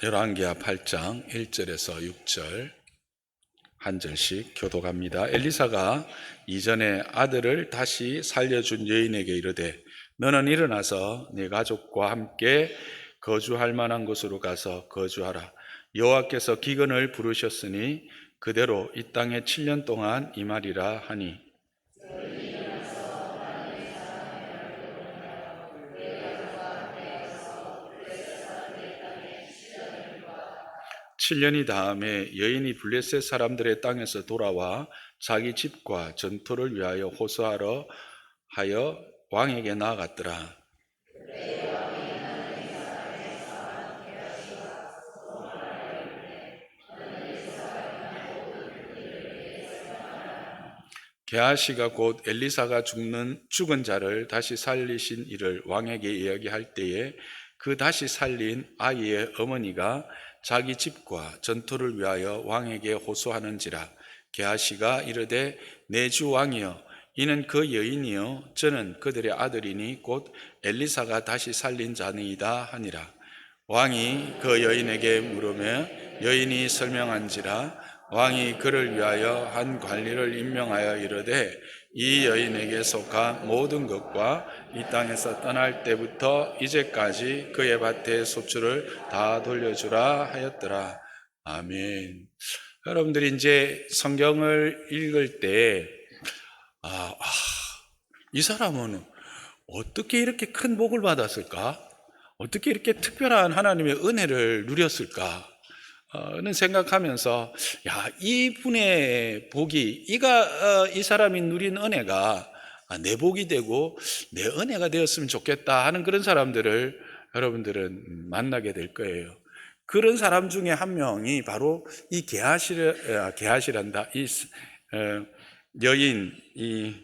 열왕기하 8장 1절에서 6절 한 절씩 교독합니다. 엘리사가 이전에 아들을 다시 살려준 여인에게 이르되 너는 일어나서 네 가족과 함께 거주할 만한 곳으로 가서 거주하라. 여호와께서 기근을 부르셨으니 그대로 이 땅에 7년 동안 임하리라 하니 7년이 다음에 여인이 블레셋 사람들의 땅에서 돌아와 자기 집과 전토를 위하여 호소하러 하여 왕에게 나아갔더라. 게하시가 곧 엘리사가 죽은 자를 다시 살리신 일을 왕에게 이야기할 때에 그 다시 살린 아이의 어머니가 자기 집과 전토를 위하여 왕에게 호소하는지라. 게하시가 이르되 내 주 왕이여 이는 그 여인이요 저는 그들의 아들이니 곧 엘리사가 다시 살린 자니이다 하니라. 왕이 그 여인에게 물으며 여인이 설명한지라. 왕이 그를 위하여 한 관리를 임명하여 이르되 이 여인에게 속한 모든 것과 이 땅에서 떠날 때부터 이제까지 그의 밭의 소출을 다 돌려주라 하였더라. 아멘. 여러분들이 이제 성경을 읽을 때 이 사람은 어떻게 이렇게 큰 복을 받았을까? 어떻게 이렇게 특별한 하나님의 은혜를 누렸을까? 는 생각하면서 이분의 복이 이 사람이 누린 은혜가 내 복이 되고 내 은혜가 되었으면 좋겠다 하는 그런 사람들을 여러분들은 만나게 될 거예요. 그런 사람 중에 한 명이 바로 이 게하시란다. 이 여인 이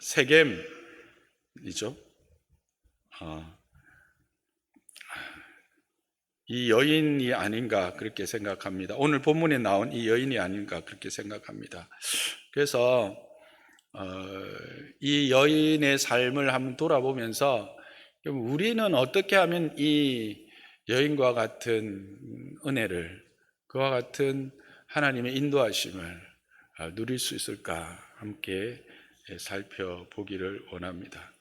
세겜이죠. 이 여인이 아닌가 그렇게 생각합니다. 오늘 본문에 나온 이 여인이 아닌가 그렇게 생각합니다. 그래서 이 여인의 삶을 한번 돌아보면서 우리는 어떻게 하면 이 여인과 같은 은혜를, 그와 같은 하나님의 인도하심을 누릴 수 있을까 함께 살펴보기를 원합니다.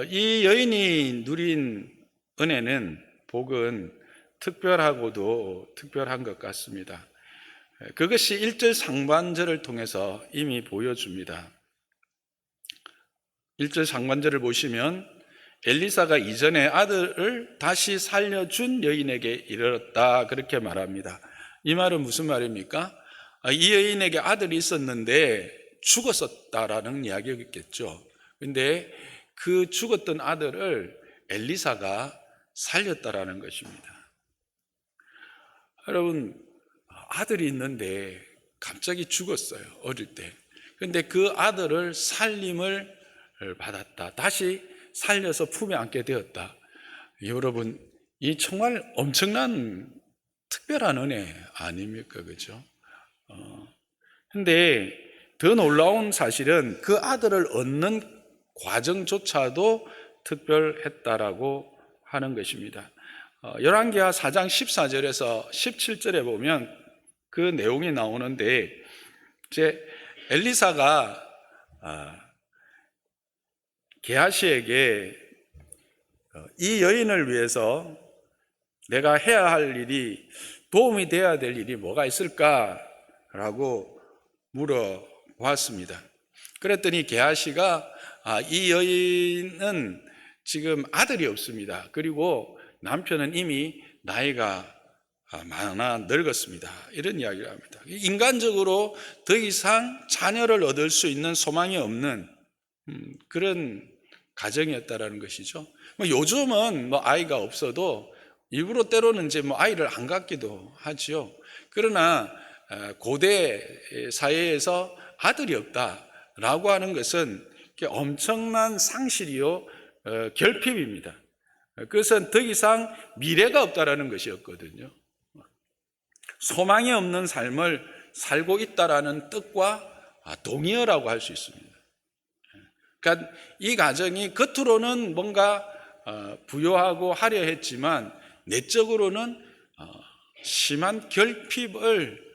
이 여인이 누린 은혜는, 복은 특별하고도 특별한 것 같습니다. 그것이 1절 상반절을 통해서 이미 보여줍니다. 1절 상반절을 보시면 엘리사가 이전에 아들을 다시 살려준 여인에게 이르렀다 그렇게 말합니다. 이 말은 무슨 말입니까? 이 여인에게 아들이 있었는데 죽었었다라는 이야기겠죠. 그런데 그 죽었던 아들을 엘리사가 살렸다라는 것입니다. 여러분, 아들이 있는데 갑자기 죽었어요. 어릴 때. 그런데 그 아들을 살림을 받았다. 다시 살려서 품에 안게 되었다. 여러분, 이 정말 엄청난 특별한 은혜 아닙니까? 그죠? 근데 더 놀라운 사실은 그 아들을 얻는 과정조차도 특별했다라고 하는 것입니다. 열왕기하 4장 14절에서 17절에 보면 그 내용이 나오는데, 이제 엘리사가 게하시에게 이 여인을 위해서 내가 해야 할 일이, 도움이 돼야 될 일이 뭐가 있을까라고 물어보았습니다. 그랬더니 게하시가 이 여인은 지금 아들이 없습니다. 그리고 남편은 이미 나이가 많아 늙었습니다. 이런 이야기를 합니다. 인간적으로 더 이상 자녀를 얻을 수 있는 소망이 없는 그런 가정이었다라는 것이죠. 요즘은 아이가 없어도 일부러 때로는 이제 아이를 안 갖기도 하지요. 그러나 고대 사회에서 아들이 없다라고 하는 것은 엄청난 상실이요 결핍입니다. 그것은 더 이상 미래가 없다라는 것이었거든요. 소망이 없는 삶을 살고 있다라는 뜻과 동의어라고 할 수 있습니다. 그러니까 이 가정이 겉으로는 뭔가 부유하고 화려했지만 내적으로는 심한 결핍을,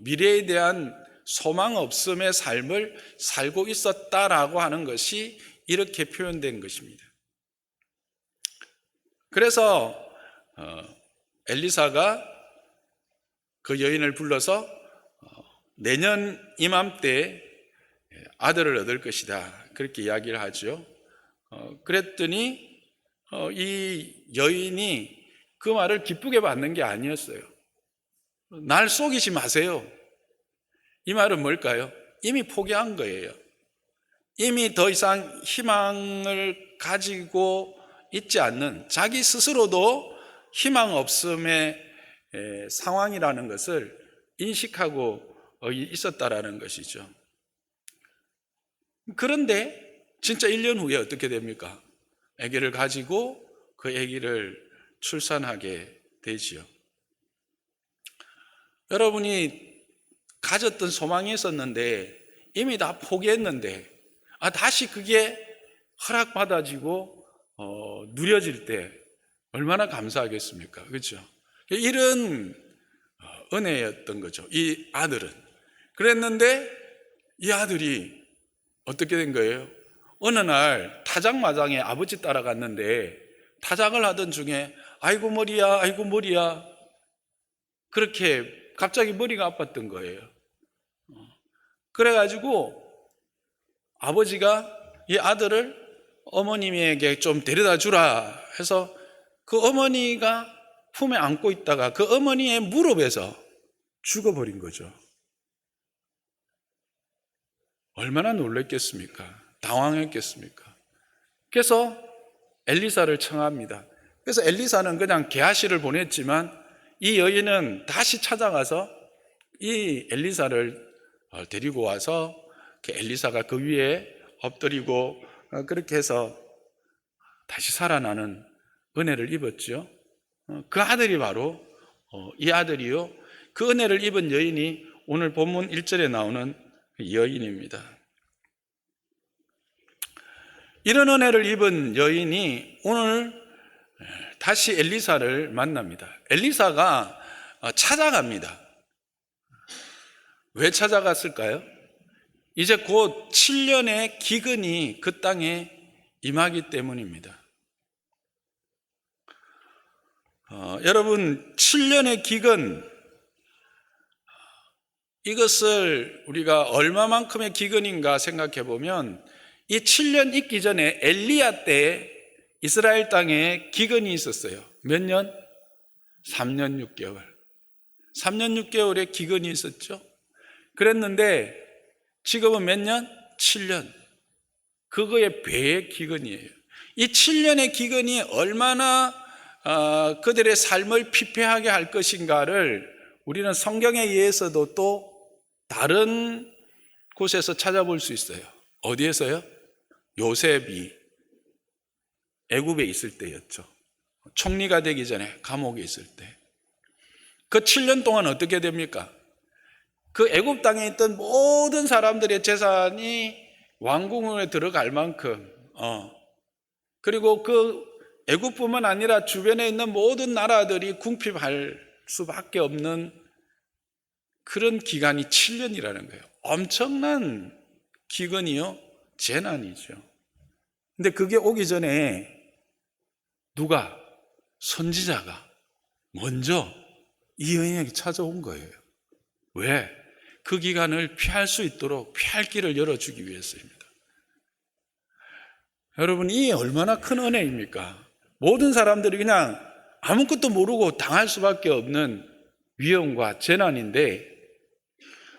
미래에 대한 소망 없음의 삶을 살고 있었다라고 하는 것이 이렇게 표현된 것입니다. 그래서 엘리사가 그 여인을 불러서 내년 이맘때 아들을 얻을 것이다, 그렇게 이야기를 하죠. 그랬더니 이 여인이 그 말을 기쁘게 받는 게 아니었어요. 날 속이지 마세요. 이 말은 뭘까요? 이미 포기한 거예요. 이미 더 이상 희망을 가지고 있지 않는, 자기 스스로도 희망 없음의 상황이라는 것을 인식하고 있었다라는 것이죠. 그런데 진짜 1년 후에 어떻게 됩니까? 아기를 가지고 그 아기를 출산하게 되지요. 여러분이 가졌던 소망이 있었는데 이미 다 포기했는데 다시 그게 허락받아지고 누려질 때 얼마나 감사하겠습니까? 그렇죠? 이런 은혜였던 거죠. 이 아들은. 그랬는데 이 아들이 어떻게 된 거예요? 어느 날 타작마당에 아버지 따라갔는데 타작을 하던 중에 아이고 머리야, 아이고 머리야, 그렇게 갑자기 머리가 아팠던 거예요. 그래가지고 아버지가 이 아들을 어머님에게 좀 데려다 주라 해서 그 어머니가 품에 안고 있다가 그 어머니의 무릎에서 죽어버린 거죠. 얼마나 놀랬겠습니까? 당황했겠습니까? 그래서 엘리사를 청합니다. 그래서 엘리사는 그냥 게하시를 보냈지만 이 여인은 다시 찾아가서 이 엘리사를 데리고 와서 엘리사가 그 위에 엎드리고 그렇게 해서 다시 살아나는 은혜를 입었죠. 그 아들이 바로 이 아들이요, 그 은혜를 입은 여인이 오늘 본문 1절에 나오는 여인입니다. 이런 은혜를 입은 여인이 오늘 다시 엘리사를 만납니다. 엘리사가 찾아갑니다. 왜 찾아갔을까요? 이제 곧 7년의 기근이 그 땅에 임하기 때문입니다. 여러분, 7년의 기근, 이것을 우리가 얼마만큼의 기근인가 생각해 보면 이 7년 있기 전에 엘리야 때 이스라엘 땅에 기근이 있었어요. 몇 년? 3년 6개월. 3년 6개월의 기근이 있었죠. 그랬는데 지금은 몇 년? 7년. 그거의 배의 기근이에요. 이 7년의 기근이 얼마나 그들의 삶을 피폐하게 할 것인가를 우리는 성경에 의해서도 또 다른 곳에서 찾아볼 수 있어요. 어디에서요? 요셉이 애굽에 있을 때였죠. 총리가 되기 전에 감옥에 있을 때. 그 7년 동안 어떻게 됩니까? 그 애굽 땅에 있던 모든 사람들의 재산이 왕궁에 들어갈 만큼, 그리고 그 애굽뿐만 아니라 주변에 있는 모든 나라들이 궁핍할 수밖에 없는 그런 기간이 7년이라는 거예요. 엄청난 기근이요, 재난이죠. 근데 그게 오기 전에 누가? 선지자가 먼저 이 여인에게 찾아온 거예요. 왜? 그 기간을 피할 수 있도록 피할 길을 열어주기 위해서입니다. 여러분, 이 얼마나 큰 은혜입니까? 모든 사람들이 그냥 아무것도 모르고 당할 수밖에 없는 위험과 재난인데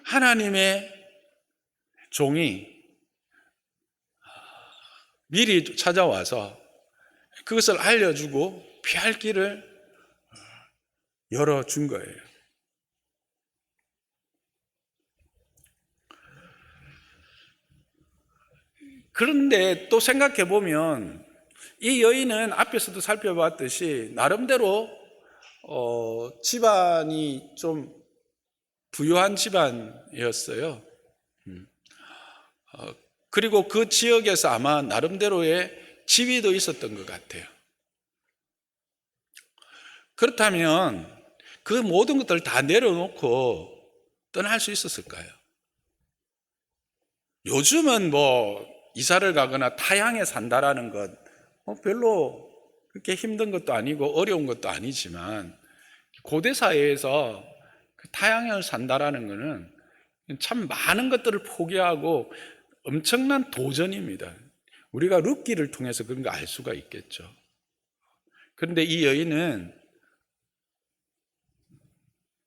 하나님의 종이 미리 찾아와서 그것을 알려주고 피할 길을 열어준 거예요. 그런데 또 생각해 보면 이 여인은 앞에서도 살펴봤듯이 나름대로 집안이 좀 부유한 집안이었어요. 그리고 그 지역에서 아마 나름대로의 지위도 있었던 것 같아요. 그렇다면 그 모든 것들을 다 내려놓고 떠날 수 있었을까요? 요즘은 이사를 가거나 타향에 산다라는 것 별로 그렇게 힘든 것도 아니고 어려운 것도 아니지만, 고대 사회에서 그 타향을 산다라는 것은 참 많은 것들을 포기하고 엄청난 도전입니다. 우리가 룻기를 통해서 그런 거 알 수가 있겠죠. 그런데 이 여인은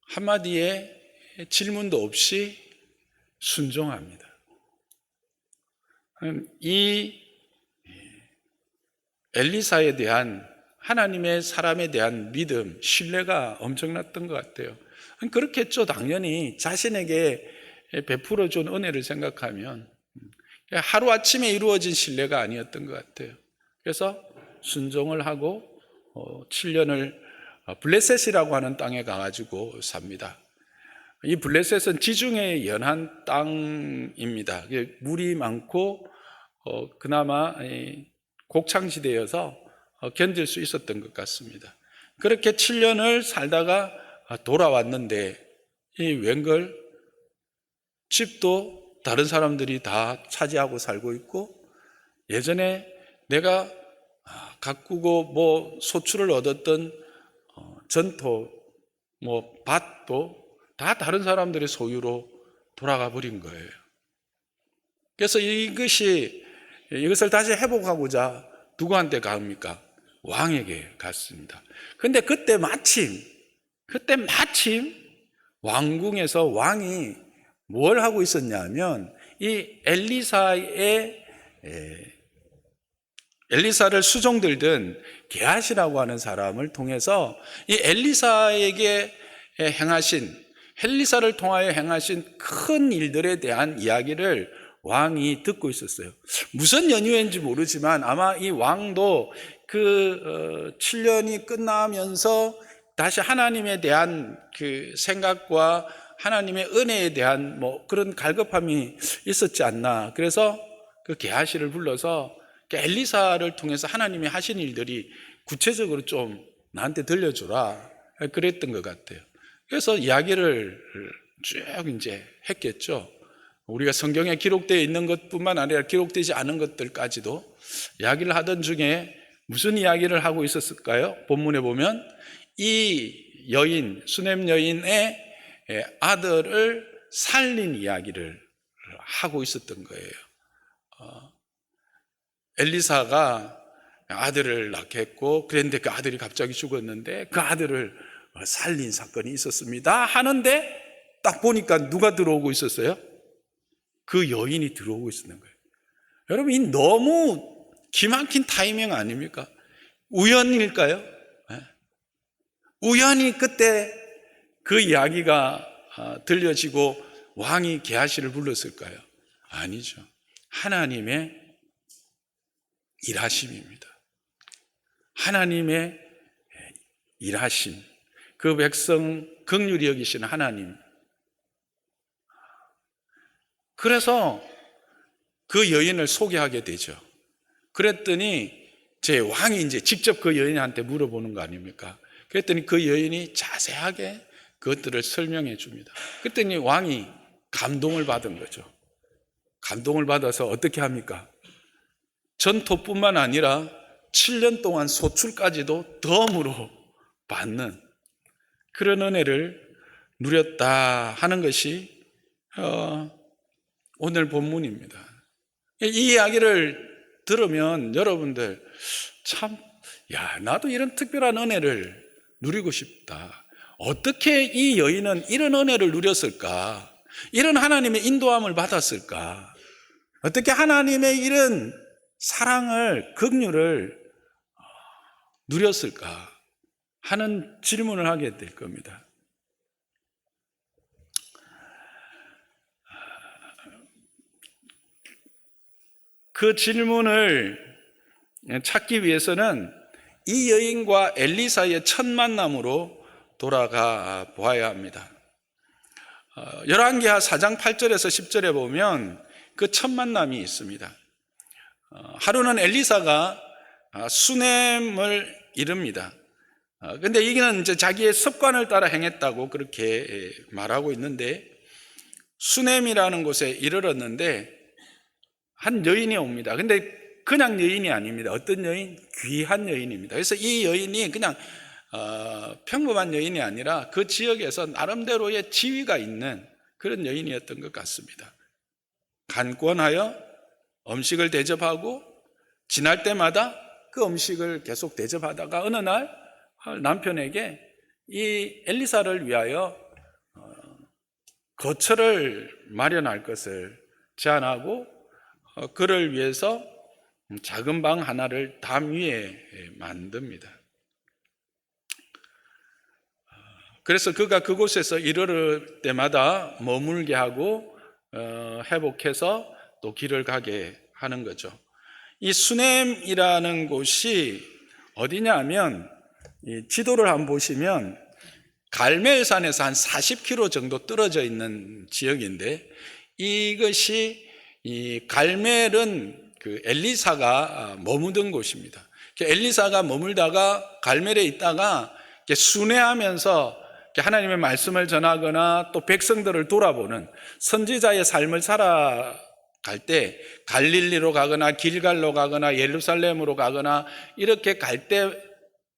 한마디의 질문도 없이 순종합니다. 이 엘리사에 대한 하나님의 사람에 대한 믿음, 신뢰가 엄청났던 것 같아요. 그렇겠죠. 당연히 자신에게 베풀어준 은혜를 생각하면 하루아침에 이루어진 신뢰가 아니었던 것 같아요. 그래서 순종을 하고 7년을 블레셋이라고 하는 땅에 가가지고 삽니다. 이 블레셋은 지중해의 연한 땅입니다. 물이 많고 그나마 곡창지대여서 견딜 수 있었던 것 같습니다. 그렇게 7년을 살다가 돌아왔는데 웬걸 집도 다른 사람들이 다 차지하고 살고 있고, 예전에 내가 가꾸고 소출을 얻었던 전토 밭도 다 다른 사람들의 소유로 돌아가 버린 거예요. 그래서 이것을 다시 회복하고자 누구한테 갑니까? 왕에게 갔습니다. 그런데 그때 마침 왕궁에서 왕이 뭘 하고 있었냐면, 이 엘리사를 수종들던 게하시라고 하는 사람을 통해서 이 엘리사를 통하여 행하신 큰 일들에 대한 이야기를 왕이 듣고 있었어요. 무슨 연유인지 모르지만 아마 이 왕도 그 7년이 끝나면서 다시 하나님에 대한 그 생각과 하나님의 은혜에 대한 그런 갈급함이 있었지 않나. 그래서 그 게하시를 불러서 엘리사를 통해서 하나님이 하신 일들이 구체적으로 좀 나한테 들려주라 그랬던 것 같아요. 그래서 이야기를 쭉 이제 했겠죠. 우리가 성경에 기록되어 있는 것뿐만 아니라 기록되지 않은 것들까지도 이야기를 하던 중에 무슨 이야기를 하고 있었을까요? 본문에 보면 이 여인, 수넴 여인의 아들을 살린 이야기를 하고 있었던 거예요. 엘리사가 아들을 낳겠고, 그런데 그 아들이 갑자기 죽었는데 그 아들을 살린 사건이 있었습니다 하는데, 딱 보니까 누가 들어오고 있었어요? 그 여인이 들어오고 있었는 거예요. 여러분, 이 너무 기막힌 타이밍 아닙니까? 우연일까요? 네. 우연히 그때 그 이야기가 들려지고 왕이 게하시를 불렀을까요? 아니죠. 하나님의 일하심입니다. 하나님의 일하심, 그 백성 긍휼히 여기시는 하나님. 그래서 그 여인을 소개하게 되죠. 그랬더니 제 왕이 이제 직접 그 여인한테 물어보는 거 아닙니까? 그랬더니 그 여인이 자세하게 그것들을 설명해 줍니다. 그랬더니 왕이 감동을 받은 거죠. 감동을 받아서 어떻게 합니까? 전토뿐만 아니라 7년 동안 소출까지도 덤으로 받는 그런 은혜를 누렸다 하는 것이 오늘 본문입니다. 이 이야기를 들으면 여러분들 참, 나도 이런 특별한 은혜를 누리고 싶다. 어떻게 이 여인은 이런 은혜를 누렸을까? 이런 하나님의 인도함을 받았을까? 어떻게 하나님의 이런 사랑을, 긍휼을 누렸을까? 하는 질문을 하게 될 겁니다. 그 질문을 찾기 위해서는 이 여인과 엘리사의 첫 만남으로 돌아가 보아야 합니다. 열왕기하 4장 8절에서 10절에 보면 그 첫 만남이 있습니다. 하루는 엘리사가 수넴을 이릅니다. 근데 이게는 이제 자기의 습관을 따라 행했다고 그렇게 말하고 있는데, 수넴이라는 곳에 이르렀는데 한 여인이 옵니다. 근데 그냥 여인이 아닙니다. 어떤 여인? 귀한 여인입니다. 그래서 이 여인이 그냥 평범한 여인이 아니라 그 지역에서 나름대로의 지위가 있는 그런 여인이었던 것 같습니다. 간권하여 음식을 대접하고 지날 때마다 그 음식을 계속 대접하다가 어느 날 남편에게 이 엘리사를 위하여 거처를 마련할 것을 제안하고 그를 위해서 작은 방 하나를 담 위에 만듭니다. 그래서 그가 그곳에서 이르를 때마다 머물게 하고 회복해서 또 길을 가게 하는 거죠. 이 수넴이라는 곳이 어디냐면, 이 지도를 한번 보시면 갈멜산에서 한 40km 정도 떨어져 있는 지역인데, 이것이 이 갈멜은 그 엘리사가 머무던 곳입니다. 엘리사가 머물다가 갈멜에 있다가 순회하면서 하나님의 말씀을 전하거나 또 백성들을 돌아보는 선지자의 삶을 살아갈 때 갈릴리로 가거나 길갈로 가거나 예루살렘으로 가거나 이렇게 갈 때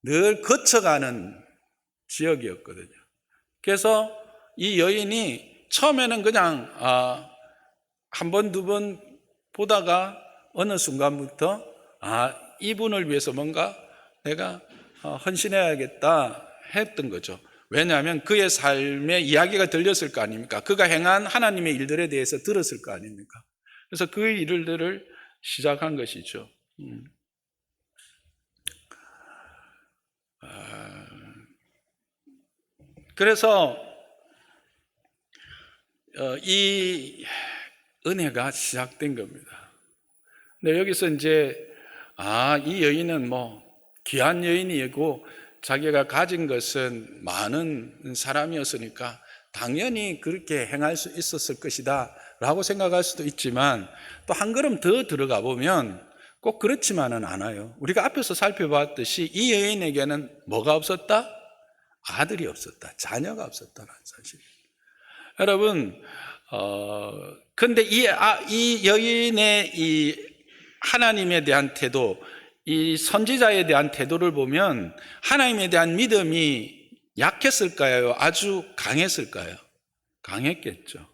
늘 거쳐가는 지역이었거든요. 그래서 이 여인이 처음에는 그냥 한 번, 두 번 보다가 어느 순간부터 이분을 위해서 뭔가 내가 헌신해야겠다 했던 거죠. 왜냐하면 그의 삶의 이야기가 들렸을 거 아닙니까? 그가 행한 하나님의 일들에 대해서 들었을 거 아닙니까? 그래서 그 일들을 시작한 것이죠. 그래서 이 은혜가 시작된 겁니다. 근데 여기서 이제 이 여인은 뭐 귀한 여인이고 자기가 가진 것은 많은 사람이었으니까 당연히 그렇게 행할 수 있었을 것이다 라고 생각할 수도 있지만, 또 한 걸음 더 들어가 보면 꼭 그렇지만은 않아요. 우리가 앞에서 살펴봤듯이 이 여인에게는 뭐가 없었다? 아들이 없었다, 자녀가 없었다는 사실. 여러분, 근데 이 여인의 이 하나님에 대한 태도, 이 선지자에 대한 태도를 보면 하나님에 대한 믿음이 약했을까요? 아주 강했을까요? 강했겠죠.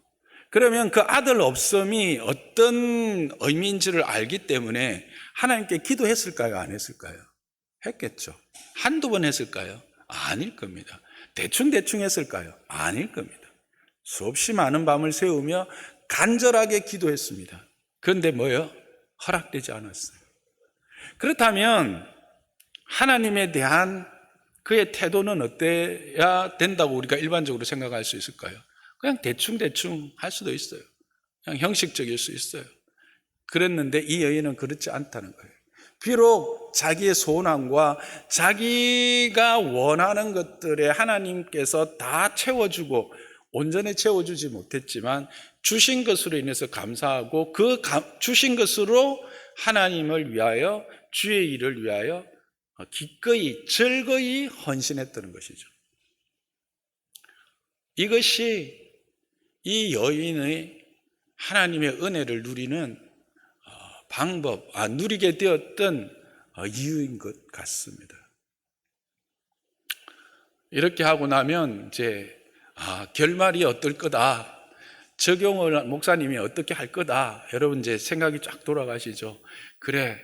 그러면 그 아들 없음이 어떤 의미인지를 알기 때문에 하나님께 기도했을까요? 안 했을까요? 했겠죠. 한두 번 했을까요? 아닐 겁니다. 대충 했을까요? 아닐 겁니다. 수없이 많은 밤을 새우며 간절하게 기도했습니다. 그런데 뭐요? 허락되지 않았어요. 그렇다면 하나님에 대한 그의 태도는 어때야 된다고 우리가 일반적으로 생각할 수 있을까요? 그냥 대충 할 수도 있어요. 그냥 형식적일 수 있어요. 그랬는데 이 여인은 그렇지 않다는 거예요. 비록 자기의 소원함과 자기가 원하는 것들에 하나님께서 다 채워주고 온전히 채워주지 못했지만 주신 것으로 인해서 감사하고 그 주신 것으로 하나님을 위하여, 주의 일을 위하여 기꺼이 즐거이 헌신했다는 것이죠. 이것이 이 여인의 하나님의 은혜를 누리는 누리게 되었던 이유인 것 같습니다. 이렇게 하고 나면 이제 결말이 어떨 거다, 적용을 목사님이 어떻게 할 거다, 여러분 이제 생각이 쫙 돌아가시죠. 그래,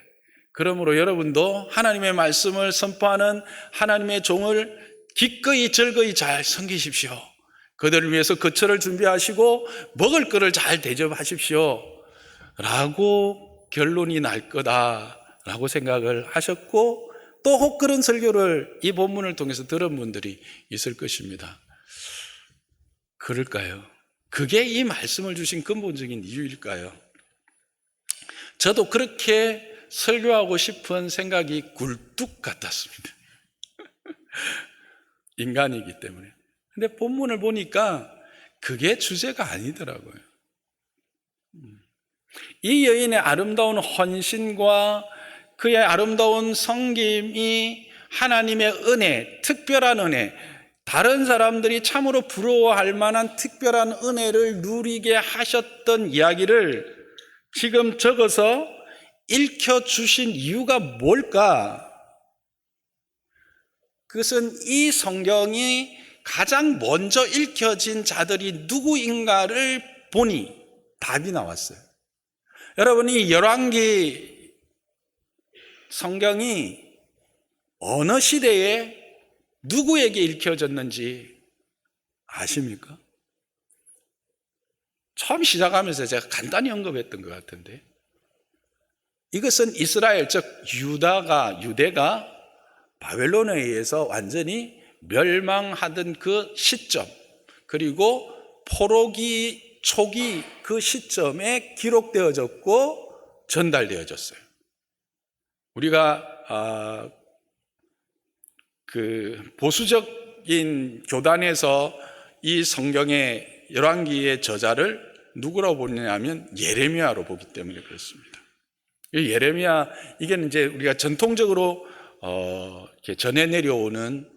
그러므로 여러분도 하나님의 말씀을 선포하는 하나님의 종을 기꺼이 즐거이 잘 섬기십시오. 그들을 위해서 거처를 준비하시고 먹을 거를 잘 대접하십시오 라고 결론이 날 거다라고 생각을 하셨고, 또 혹 그런 설교를 이 본문을 통해서 들은 분들이 있을 것입니다. 그럴까요? 그게 이 말씀을 주신 근본적인 이유일까요? 저도 그렇게 설교하고 싶은 생각이 굴뚝 같았습니다. 인간이기 때문에. 근데 본문을 보니까 그게 주제가 아니더라고요. 이 여인의 아름다운 헌신과 그의 아름다운 섬김이 하나님의 은혜, 특별한 은혜, 다른 사람들이 참으로 부러워할 만한 특별한 은혜를 누리게 하셨던 이야기를 지금 적어서 읽혀주신 이유가 뭘까? 그것은 이 성경이 가장 먼저 읽혀진 자들이 누구인가를 보니 답이 나왔어요. 여러분이 열왕기 성경이 어느 시대에 누구에게 읽혀졌는지 아십니까? 처음 시작하면서 제가 간단히 언급했던 것 같은데, 이것은 이스라엘, 즉 유대가 바벨론에 의해서 완전히 멸망하던 그 시점, 그리고 포로기 초기 그 시점에 기록되어졌고 전달되어졌어요. 우리가 그 보수적인 교단에서 이 성경의 열왕기의 저자를 누구라고 보느냐면 예레미야로 보기 때문에 그렇습니다. 예레미야, 이게 이제 우리가 전통적으로 이렇게 전해 내려오는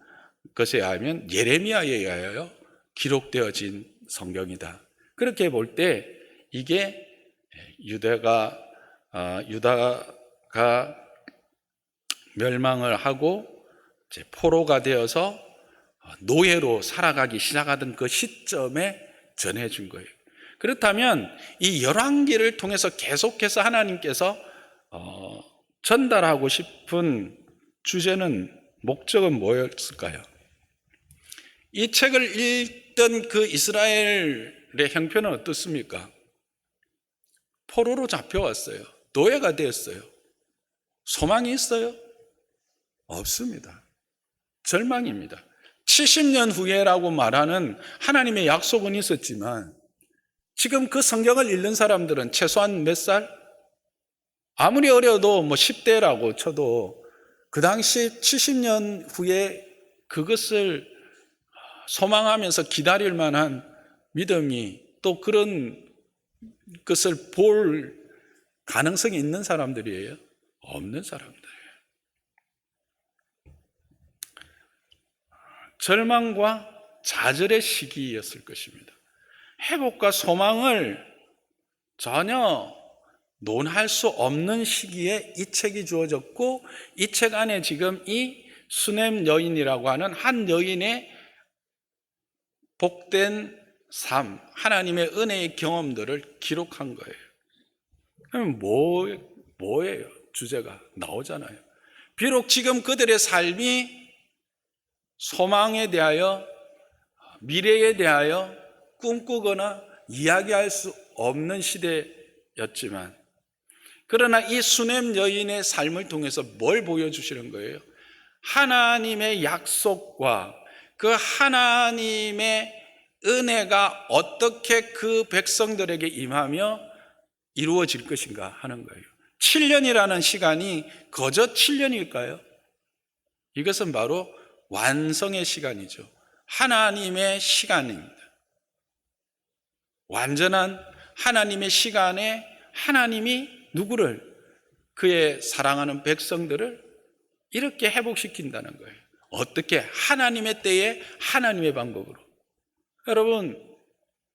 것에 의하면 예레미야에 의하여 기록되어진 성경이다. 그렇게 볼 때 이게 유다가 멸망을 하고 이제 포로가 되어서 노예로 살아가기 시작하던 그 시점에 전해준 거예요. 그렇다면 이 열왕기를 통해서 계속해서 하나님께서 전달하고 싶은 주제는, 목적은 뭐였을까요? 이 책을 읽던 그 이스라엘의 형편은 어떻습니까? 포로로 잡혀왔어요. 노예가 되었어요. 소망이 있어요? 없습니다. 절망입니다. 70년 후에라고 말하는 하나님의 약속은 있었지만 지금 그 성경을 읽는 사람들은 최소한 몇 살? 아무리 어려도 10대라고 쳐도 그 당시 70년 후에 그것을 소망하면서 기다릴 만한 믿음이, 또 그런 것을 볼 가능성이 있는 사람들이에요? 없는 사람들이에요. 절망과 좌절의 시기였을 것입니다. 회복과 소망을 전혀 논할 수 없는 시기에 이 책이 주어졌고, 이 책 안에 지금 이 수넴 여인이라고 하는 한 여인의 복된 삶, 하나님의 은혜의 경험들을 기록한 거예요. 그럼 뭐예요? 주제가 나오잖아요. 비록 지금 그들의 삶이 소망에 대하여, 미래에 대하여 꿈꾸거나 이야기할 수 없는 시대였지만, 그러나 이 수넴 여인의 삶을 통해서 뭘 보여주시는 거예요? 하나님의 약속과 그 하나님의 은혜가 어떻게 그 백성들에게 임하며 이루어질 것인가 하는 거예요. 7년이라는 시간이 거저 7년일까요? 이것은 바로 완성의 시간이죠. 하나님의 시간입니다. 완전한 하나님의 시간에 하나님이 누구를? 그의 사랑하는 백성들을 이렇게 회복시킨다는 거예요. 어떻게? 하나님의 때에 하나님의 방법으로. 여러분,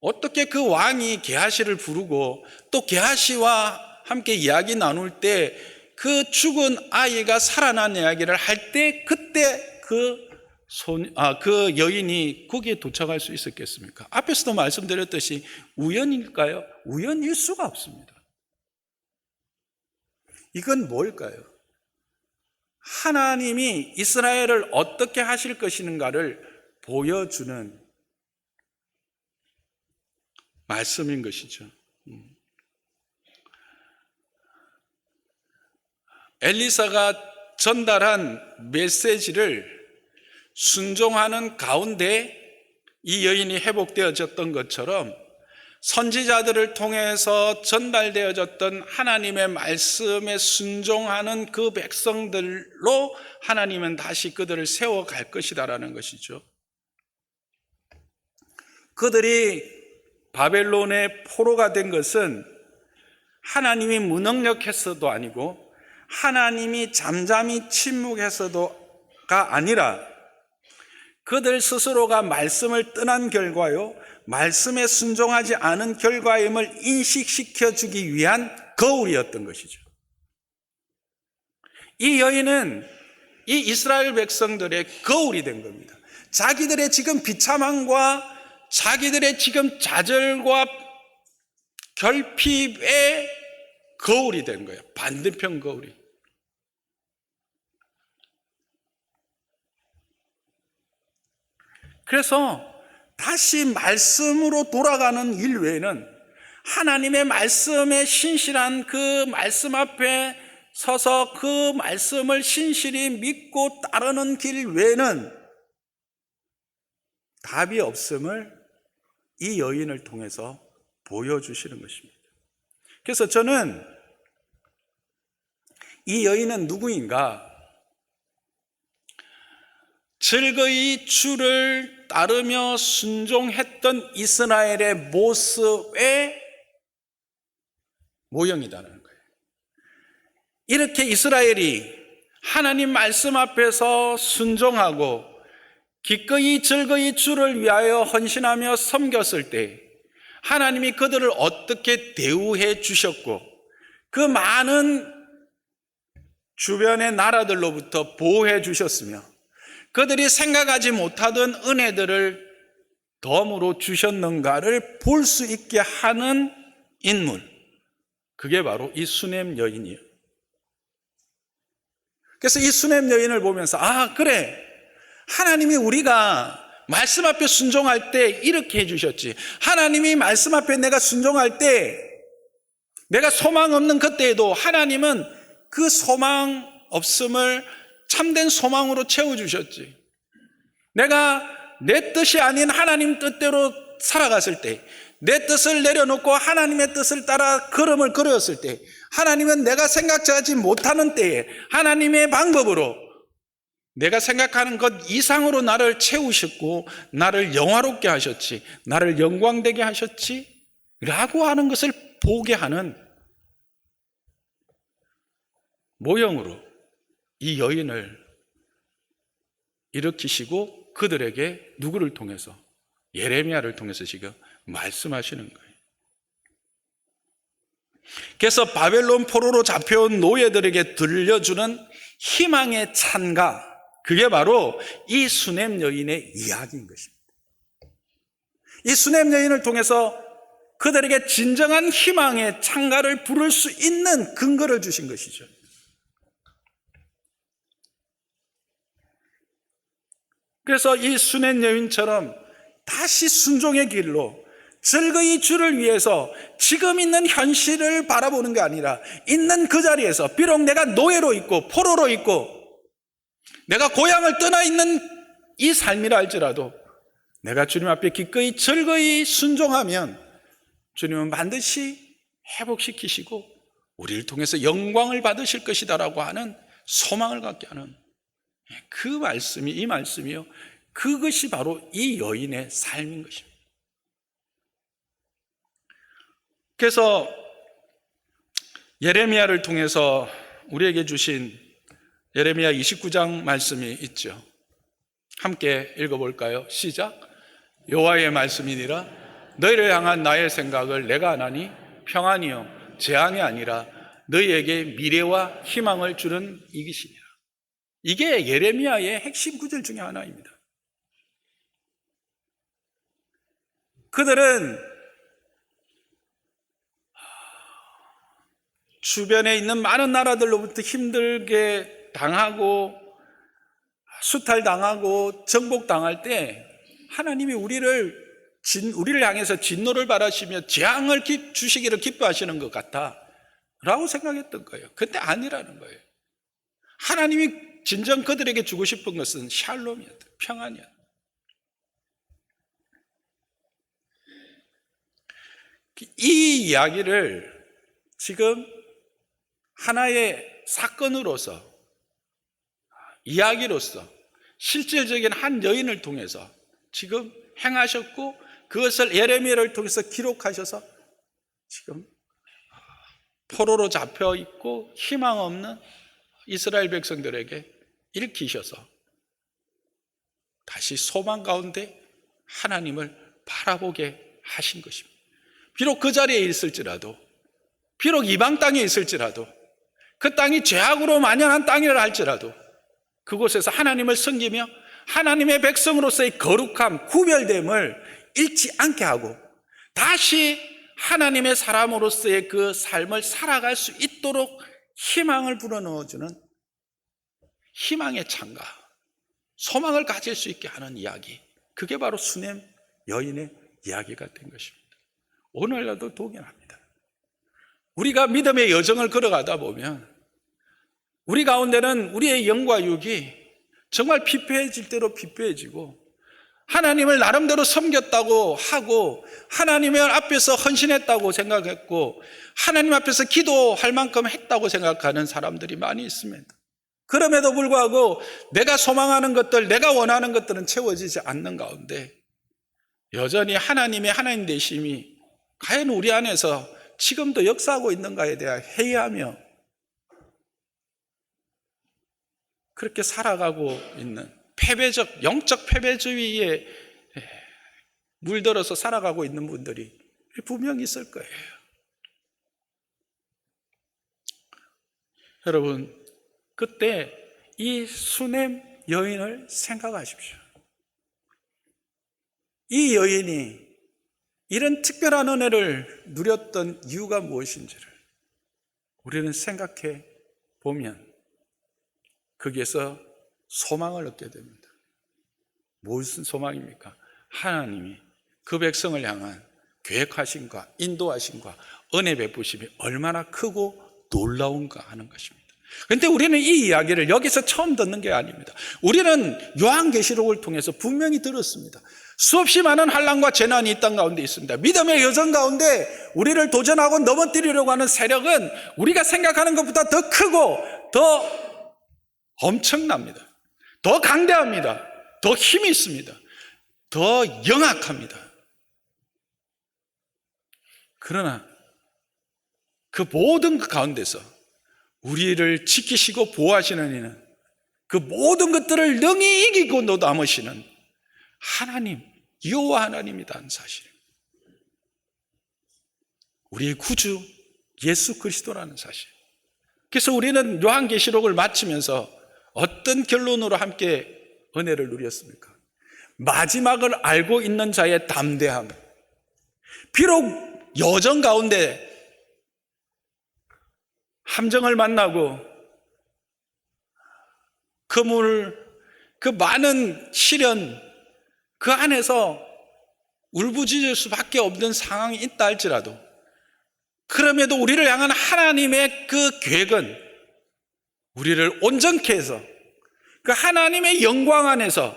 어떻게 그 왕이 게하시를 부르고 또 게하시와 함께 이야기 나눌 때 그 죽은 아이가 살아난 이야기를 할 때 그때 그 여인이 거기에 도착할 수 있었겠습니까? 앞에서도 말씀드렸듯이 우연일까요? 우연일 수가 없습니다. 이건 뭘까요? 하나님이 이스라엘을 어떻게 하실 것인가를 보여주는 말씀인 것이죠. 엘리사가 전달한 메시지를 순종하는 가운데 이 여인이 회복되어졌던 것처럼 선지자들을 통해서 전달되어졌던 하나님의 말씀에 순종하는 그 백성들로 하나님은 다시 그들을 세워갈 것이다라는 것이죠. 그들이 바벨론의 포로가 된 것은 하나님이 무능력해서도 아니고 하나님이 잠잠히 침묵해서도가 아니라 그들 스스로가 말씀을 떠난 결과요, 말씀에 순종하지 않은 결과임을 인식시켜주기 위한 거울이었던 것이죠. 이 여인은 이 이스라엘 백성들의 거울이 된 겁니다. 자기들의 지금 비참함과 자기들의 지금 좌절과 결핍의 거울이 된 거예요. 반대편 거울이. 그래서 다시 말씀으로 돌아가는 일 외에는, 하나님의 말씀에 신실한 그 말씀 앞에 서서 그 말씀을 신실히 믿고 따르는 길 외에는 답이 없음을 이 여인을 통해서 보여주시는 것입니다. 그래서 저는 이 여인은 누구인가? 즐거이 주를 따르며 순종했던 이스라엘의 모습의 모형이라는 거예요. 이렇게 이스라엘이 하나님 말씀 앞에서 순종하고 기꺼이 즐거이 주를 위하여 헌신하며 섬겼을 때 하나님이 그들을 어떻게 대우해 주셨고, 그 많은 주변의 나라들로부터 보호해 주셨으며 그들이 생각하지 못하던 은혜들을 덤으로 주셨는가를 볼 수 있게 하는 인물, 그게 바로 이 수넴 여인이에요. 그래서 이 수넴 여인을 보면서, 그래, 하나님이 우리가 말씀 앞에 순종할 때 이렇게 해주셨지. 하나님이 말씀 앞에 내가 순종할 때, 내가 소망 없는 그때에도 하나님은 그 소망 없음을 참된 소망으로 채워주셨지. 내가 내 뜻이 아닌 하나님 뜻대로 살아갔을 때, 내 뜻을 내려놓고 하나님의 뜻을 따라 걸음을 걸었을 때, 하나님은 내가 생각하지 못하는 때에 하나님의 방법으로 내가 생각하는 것 이상으로 나를 채우셨고 나를 영화롭게 하셨지, 나를 영광되게 하셨지 라고 하는 것을 보게 하는 모형으로 이 여인을 일으키시고 그들에게 누구를 통해서? 예레미야를 통해서 지금 말씀하시는 거예요. 그래서 바벨론 포로로 잡혀온 노예들에게 들려주는 희망의 찬가, 그게 바로 이 수넴 여인의 이야기인 것입니다. 이 수넴 여인을 통해서 그들에게 진정한 희망의 찬가를 부를 수 있는 근거를 주신 것이죠. 그래서 이 수넴 여인처럼 다시 순종의 길로 즐거이 주를 위해서 지금 있는 현실을 바라보는 게 아니라 있는 그 자리에서, 비록 내가 노예로 있고 포로로 있고 내가 고향을 떠나 있는 이 삶이라 할지라도 내가 주님 앞에 기꺼이 즐거이 순종하면 주님은 반드시 회복시키시고 우리를 통해서 영광을 받으실 것이다라고 하는 소망을 갖게 하는 그 말씀이, 이 말씀이요, 그것이 바로 이 여인의 삶인 것입니다. 그래서 예레미야를 통해서 우리에게 주신 예레미야 29장 말씀이 있죠. 함께 읽어볼까요? 시작. 여호와의 말씀이니라. 너희를 향한 나의 생각을 내가 아나니 평안이요 재앙이 아니라 너희에게 미래와 희망을 주는 이기시니라. 이게 예레미야의 핵심 구절 중에 하나입니다. 그들은 주변에 있는 많은 나라들로부터 힘들게 당하고 수탈당하고 정복당할 때 하나님이 우리를 향해서 진노를 바라시며 재앙을 주시기를 기뻐하시는 것 같다 라고 생각했던 거예요. 근데 아니라는 거예요. 하나님이 진정 그들에게 주고 싶은 것은 샬롬이었다, 평안이었다. 이 이야기를 지금 하나의 사건으로서, 이야기로서 실질적인 한 여인을 통해서 지금 행하셨고 그것을 예레미야를 통해서 기록하셔서 지금 포로로 잡혀 있고 희망 없는 이스라엘 백성들에게 일으키셔서 다시 소망 가운데 하나님을 바라보게 하신 것입니다. 비록 그 자리에 있을지라도, 비록 이방 땅에 있을지라도, 그 땅이 죄악으로 만연한 땅이라 할지라도 그곳에서 하나님을 섬기며 하나님의 백성으로서의 거룩함, 구별됨을 잃지 않게 하고 다시 하나님의 사람으로서의 그 삶을 살아갈 수 있도록 희망을 불어넣어주는 희망의 창가, 소망을 가질 수 있게 하는 이야기, 그게 바로 수넴 여인의 이야기가 된 것입니다. 오늘날도 동일합니다. 우리가 믿음의 여정을 걸어가다 보면 우리 가운데는 우리의 영과 육이 정말 피폐해질 대로 피폐해지고 하나님을 나름대로 섬겼다고 하고 하나님의 앞에서 헌신했다고 생각했고 하나님 앞에서 기도할 만큼 했다고 생각하는 사람들이 많이 있습니다. 그럼에도 불구하고 내가 소망하는 것들, 내가 원하는 것들은 채워지지 않는 가운데 여전히 하나님의 하나님 되심이 과연 우리 안에서 지금도 역사하고 있는가에 대해 회의하며 그렇게 살아가고 있는 패배적, 영적 패배주의에 물들어서 살아가고 있는 분들이 분명히 있을 거예요. 여러분, 그때 이 수넴 여인을 생각하십시오. 이 여인이 이런 특별한 은혜를 누렸던 이유가 무엇인지를 우리는 생각해 보면 거기에서 소망을 얻게 됩니다. 무슨 소망입니까? 하나님이 그 백성을 향한 계획하심과 인도하심과 은혜 베푸심이 얼마나 크고 놀라운가 하는 것입니다. 그런데 우리는 이 이야기를 여기서 처음 듣는 게 아닙니다. 우리는 요한계시록을 통해서 분명히 들었습니다. 수없이 많은 환난과 재난이 이 땅 가운데 있습니다. 믿음의 여정 가운데 우리를 도전하고 넘어뜨리려고 하는 세력은 우리가 생각하는 것보다 더 크고 더 엄청납니다. 더 강대합니다. 더 힘이 있습니다. 더 영악합니다. 그러나 그 모든 그 가운데서 우리를 지키시고 보호하시는 이는 그 모든 것들을 능히 이기고 남으시는 하나님, 여호와 하나님이라는 사실, 우리의 구주 예수 그리스도라는 사실. 그래서 우리는 요한계시록을 마치면서 어떤 결론으로 함께 은혜를 누렸습니까? 마지막을 알고 있는 자의 담대함. 비록 여정 가운데 함정을 만나고 그 많은 시련, 그 안에서 울부짖을 수밖에 없는 상황이 있다 할지라도 그럼에도 우리를 향한 하나님의 그 계획은 우리를 온전케 해서 그 하나님의 영광 안에서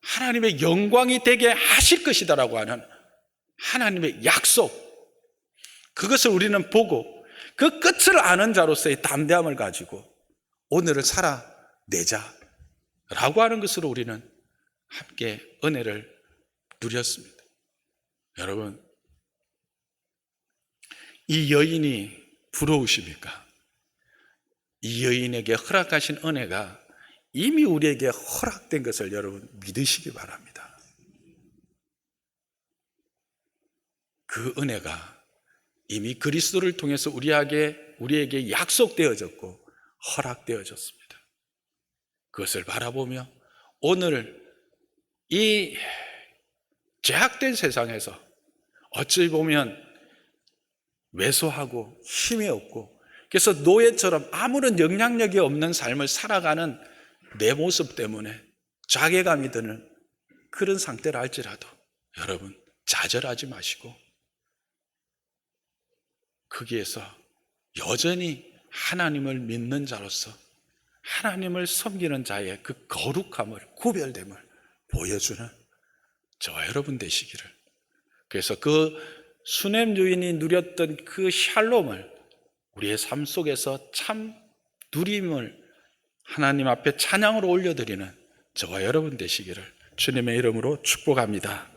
하나님의 영광이 되게 하실 것이다라고 하는 하나님의 약속, 그것을 우리는 보고 그 끝을 아는 자로서의 담대함을 가지고 오늘을 살아내자라고 하는 것으로 우리는 함께 은혜를 누렸습니다. 여러분, 이 여인이 부러우십니까? 이 여인에게 허락하신 은혜가 이미 우리에게 허락된 것을 여러분 믿으시기 바랍니다. 그 은혜가 이미 그리스도를 통해서 우리에게 약속되어졌고 허락되어졌습니다. 그것을 바라보며 오늘 이 죄악된 세상에서 어찌 보면 왜소하고 힘이 없고 그래서 노예처럼 아무런 영향력이 없는 삶을 살아가는 내 모습 때문에 자괴감이 드는 그런 상태라 할지라도 여러분 좌절하지 마시고 거기에서 여전히 하나님을 믿는 자로서 하나님을 섬기는 자의 그 거룩함을, 구별됨을 보여주는 저와 여러분 되시기를. 그래서 그 수넴 여인이 누렸던 그 샬롬을 우리의 삶 속에서 참 누림을 하나님 앞에 찬양으로 올려드리는 저와 여러분 되시기를 주님의 이름으로 축복합니다.